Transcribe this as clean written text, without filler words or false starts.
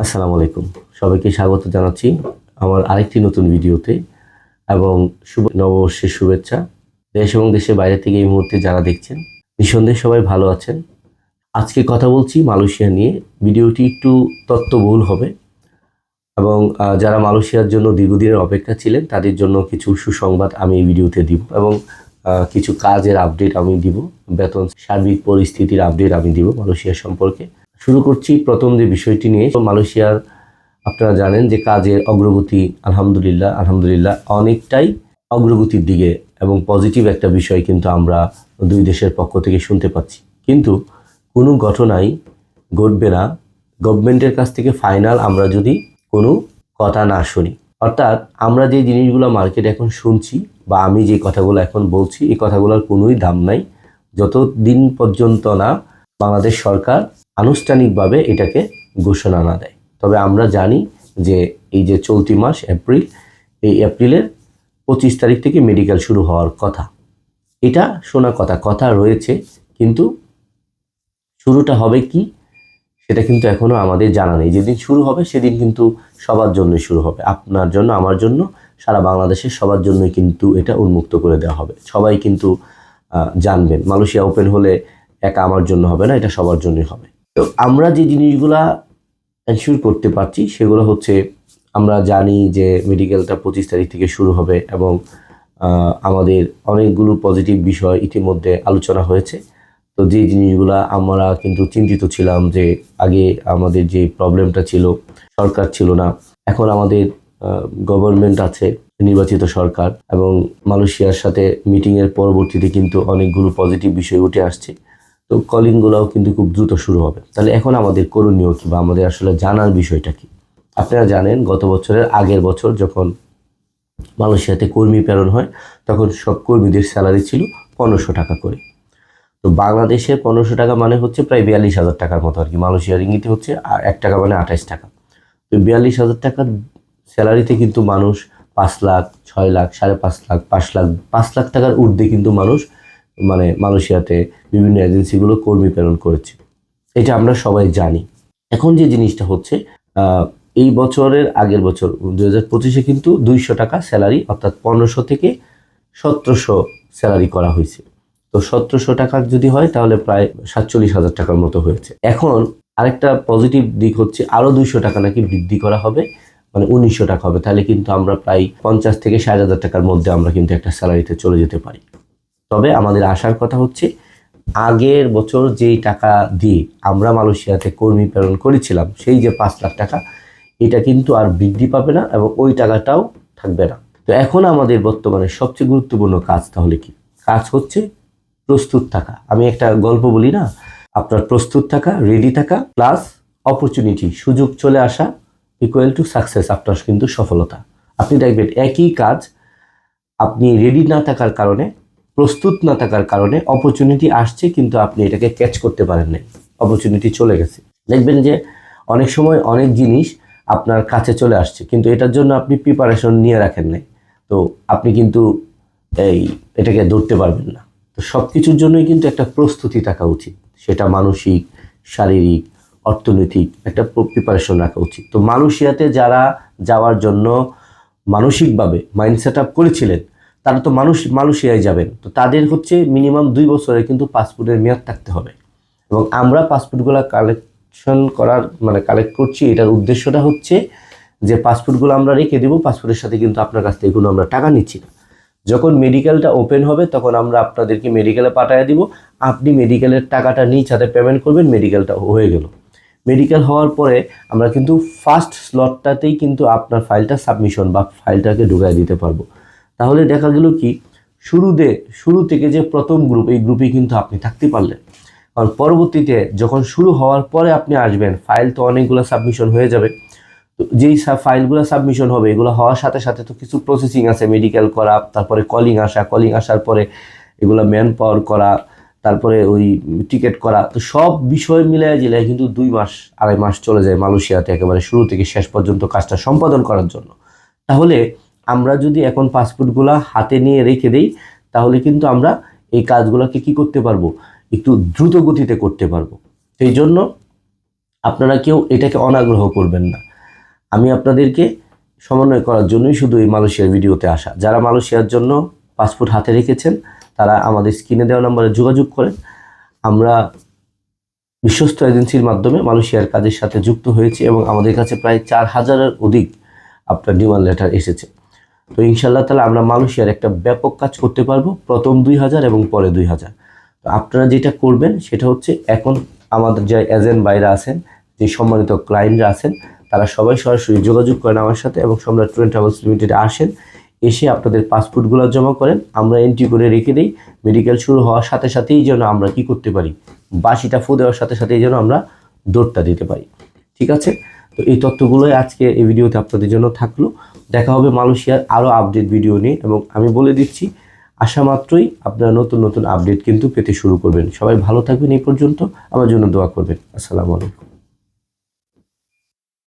আসসালামু আলাইকুম, সবাইকে স্বাগত জানাচ্ছি আমার আরেকটি নতুন ভিডিওতে এবং শুভ নববর্ষের শুভেচ্ছা। দেশ এবং দেশের বাইরে থেকে এই মুহূর্তে যারা দেখছেন নিঃসন্দেহে সবাই ভালো আছেন। আজকে কথা বলছি মালয়েশিয়া নিয়ে। ভিডিওটি একটু তথ্যবহুল হবে এবং যারা মালয়েশিয়ার জন্য দীর্ঘদিনের অপেক্ষা ছিলেন তাদের জন্য কিছু সুসংবাদ আমি এই ভিডিওতে দিব এবং কিছু কাজের আপডেট আমি দিব, বেতন সার্বিক পরিস্থিতির আপডেট আমি দিব মালয়েশিয়া সম্পর্কে। শুরু করছি প্রথম যে বিষয়টি নিয়ে। মালয়েশিয়ার আপনারা জানেন যে কাজের অগ্রগতি আলহামদুলিল্লাহ অনেকটাই অগ্রগতির দিকে এবং পজিটিভ একটা বিষয় কিন্তু আমরা দুই দেশের পক্ষ থেকে শুনতে পাচ্ছি। কিন্তু কোনো ঘটনাই ঘটবে না গভর্নমেন্টের কাছ থেকে ফাইনাল আমরা যদি কোনো কথা না শুনি। অর্থাৎ আমরা যে জিনিসগুলো মার্কেটে এখন শুনছি বা আমি যে কথাগুলো এখন বলছি, এই কথাগুলোর কোনোই দাম নাই যতদিন পর্যন্ত না বাংলাদেশ সরকার আনুষ্ঠানিকভাবে এটাকে ঘোষণা না দেয়। তবে আমরা জানি যে এই যে চলতি মাস এপ্রিল, এই এপ্রিলের 25 তারিখ থেকে মেডিকেল শুরু হওয়ার কথা, এটা শোনা কথা রয়েছে, কিন্তু শুরুটা হবে কি সেটা কিন্তু এখনো আমাদের জানা নেই। যেদিন শুরু হবে সেদিন কিন্তু সবার জন্যই শুরু হবে, আপনার জন্য, আমার জন্য, সারা বাংলাদেশের সবার জন্যই কিন্তু এটা উন্মুক্ত করে দেওয়া হবে। সবাই কিন্তু জানবেন মালয়েশিয়া ওপেন হলে একা আমার জন্য হবে না, এটা সবার জন্যই হবে। তো আমরা যে জিনিসগুলা এনশিওর করতে পারছি সেগুলো হচ্ছে, আমরা জানি যে মেডিকেলটা 25 তারিখ থেকে শুরু হবে এবং আমাদের অনেকগুলো পজিটিভ বিষয় ইতিমধ্যে আলোচনা হয়েছে। তো যে জিনিসগুলা আমরা কিন্তু চিন্তিত ছিলাম যে আগে আমাদের যে প্রবলেমটা ছিল, সরকার ছিল না, এখন আমাদের গভর্নমেন্ট আছে, নির্বাচিত সরকার, এবং মালয়েশিয়ার সাথে মিটিংয়ের পরবর্তীতে কিন্তু অনেকগুলো পজিটিভ বিষয় উঠে আসছে। তো কলিংগুলোও কিন্তু খুব দ্রুত শুরু হবে। তাহলে এখন আমাদের করণীয় কি বা আমাদের আসলে জানার বিষয়টা কি? আপনারা জানেন গত বছরের আগের বছর যখন মালয়েশিয়াতে কর্মী প্রেরণ হয় তখন সব কর্মীদের স্যালারি ছিল 1500 টাকা করে। তো বাংলাদেশে 1500 টাকা মানে হচ্ছে প্রায় 42,000 টাকার মতো আর কি। মালয়েশিয়ার ইঙ্গিতে হচ্ছে 1 টাকা মানে 28 টাকা। তো 42,000 টাকার স্যালারিতে কিন্তু মানুষ 5 লাখ, 6 লাখ, 5.5 লাখ, 5 লাখ টাকার ঊর্ধ্বে কিন্তু মানুষ মানে মালয়েশিয়াতে বিভিন্ন এজেন্সিগুলো কর্মী প্রেরণ করেছে। এটা আমরা সবাই জানি। এখন যে জিনিসটা হচ্ছে, এই বছরের আগের বছর 2025-এ কিন্তু 200 টাকা স্যালারি, অর্থাৎ 1500 থেকে 1700 স্যালারি করা হয়েছে। তো 1700 টাকা যদি হয় তাহলে প্রায় 47,000 টাকার মতো হয়েছে। এখন আরেকটা পজিটিভ দিক হচ্ছে আরো 200 টাকা নাকি বৃদ্ধি করা হবে, মানে 1900 টাকা হবে। তাহলে কিন্তু আমরা প্রায় 50 থেকে 60,000 টাকার মধ্যে আমরা কিন্তু একটা স্যালারিতে চলে যেতে পারি। তবে আমাদের আশার কথা হচ্ছে, আগের বছর যেই টাকা দিয়ে আমরা মালয়েশিয়াতে কর্মী প্রেরণ করেছিলাম, সেই যে 5 লাখ টাকা, এটা কিন্তু আর বৃদ্ধি পাবে না এবং ওই টাকাটাও থাকবে না। তো এখন আমাদের বর্তমানে সবচেয়ে গুরুত্বপূর্ণ কাজ তাহলে কি? কাজ হচ্ছে প্রস্তুত থাকা। আমি একটা গল্প বলি না, আপনার প্রস্তুত থাকা, রেডি থাকা প্লাস অপরচুনিটি, সুযোগ চলে আসা ইকুয়াল টু সাকসেস, আপনার কিন্তু সফলতা। আপনি দেখবেন একই কাজ আপনি রেডি না থাকার কারণে, প্রস্তুত না থাকার কারণে অপরচুনিটি আসছে কিন্তু আপনি এটাকে ক্যাচ করতে পারেন নাই, অপরচুনিটি চলে গেছে। দেখবেন যে অনেক সময় অনেক জিনিস আপনার কাছে চলে আসছে কিন্তু এটার জন্য আপনি প্রিপারেশন নিয়ে রাখেন নাই, তো আপনি কিন্তু এটাকে ধরতে পারবেন না। তো সব কিছুর জন্যই কিন্তু একটা প্রস্তুতি থাকা উচিত, সেটা মানসিক, শারীরিক, অর্থনৈতিক একটা প্রিপারেশন রাখা উচিত। তো মালয়েশিয়াতে যারা যাওয়ার জন্য মানসিকভাবে মাইন্ড সেট আপ করেছিলেন তারা তো মালয়েশিয়ায় যাবেন, তো তাদের হচ্ছে মিনিমাম 2 বছরের কিন্তু পাসপোর্টের মেয়াদ থাকতে হবে। এবং আমরা পাসপোর্টগুলো কালেক্ট করছি, এটার উদ্দেশ্যটা হচ্ছে যে পাসপোর্টগুলো আমরা রেখে দেবো, পাসপোর্টের সাথে কিন্তু আপনার কাছ থেকে কোনো আমরা টাকা নিচ্ছি না। যখন মেডিকেলটা ওপেন হবে তখন আমরা আপনাদেরকে মেডিকেলে পাঠিয়ে দিব, আপনি মেডিকেলের টাকাটা নিজ হাতে পেমেন্ট করবেন, মেডিকেলটা হয়ে গেল। মেডিকেল হওয়ার পরে আমরা কিন্তু ফার্স্ট স্লটটাতেই কিন্তু আপনার ফাইলটা সাবমিশন বা ফাইলটাকে ঢুকাই দিতে পারবো। তাহলে দেখা গেল কি, শুরু থেকে যে প্রথম গ্রুপ, এই গ্রুপে কিন্তু আপনি থাকতে পারলেন। কারণ পরবর্তীতে যখন শুরু হওয়ার পরে আপনি আসবেন, ফাইল তো অনেকগুলো সাবমিশন হয়ে যাবে। তো যেই ফাইলগুলো সাবমিশন হবে, এগুলো হওয়ার সাথে সাথে তো কিছু প্রসেসিং আছে, মেডিকেল করা, তারপরে কলিং আসার পরে এগুলো ম্যান পাওয়ার করা, তারপরে ওই টিকিট করা, তো সব বিষয় মিলায় জিলায় কিন্তু 2-2.5 মাস চলে যায় মালয়েশিয়াতে একেবারে শুরু থেকে শেষ পর্যন্ত কাজটা সম্পাদন করার জন্য। তাহলে আমরা যদি এখন পাসপোর্টগুলো হাতে নিয়ে রেখে দেই তাহলে কিন্তু আমরা এই কাজগুলোকে কি করতে পারবো, একটু দ্রুত গতিতে করতে পারবো। সেই জন্য আপনারা কেউ এটাকে অনাগ্রহ করবেন না। আমি আপনাদেরকে সমন্বয় করার জন্যই শুধু এই মালয়েশিয়ার ভিডিওতে আসা। যারা মালয়েশিয়ার জন্য পাসপোর্ট হাতে রেখেছেন তারা আমাদের স্ক্রিনে দেওয়া নম্বরে যোগাযোগ করেন। আমরা বিশ্বস্ত এজেন্সির মাধ্যমে মালয়েশিয়ার কাজের সাথে যুক্ত হয়েছি এবং আমাদের কাছে প্রায় 4000-এর অধিক আপনার ডিমান্ড লেটার এসেছে। তো ইনশাআল্লাহ তাআলা আমরা মালয়েশিয়ার একটা ব্যাপক কাজ করতে পারবো, প্রথম 2000 এবং পরে 2000। তো আপনারা যেটা করবেন সেটা হচ্ছে, এখন আমাদের যে এজেন্ট ভাইরা আছেন, যে সম্মানিত ক্লায়েন্টরা আছেন, তারা সবাই সরাসরি যোগাযোগ করেন আমার সাথে এবং সম্রাট ট্যুর অ্যান্ড ট্রাভেলস লিমিটেডে আসেন, এসে আপনাদের পাসপোর্টগুলো জমা করেন, আমরা এন্ট্রি করে রেখে দিই। মেডিকেল শুরু হওয়ার সাথে সাথেই যেন আমরা কি করতে পারি, বাসিটা ফু দেওয়ার সাথে সাথেই যেন আমরা দৌড়টা দিতে পারি। ঠিক আছে? তো এই তথ্যগুলোই আজকে এই ভিডিওতে আপনাদের জন্য থাকলো। দেখা হবে মালয়েশিয়ার আরও আপডেট ভিডিও নিয়ে, এবং আমি বলে দিচ্ছি আসা মাত্রই আপনারা নতুন নতুন আপডেট কিন্তু পেতে শুরু করবেন। সবাই ভালো থাকবেন, এই পর্যন্ত আমার জন্য দোয়া করবেন। আসসালামু আলাইকুম।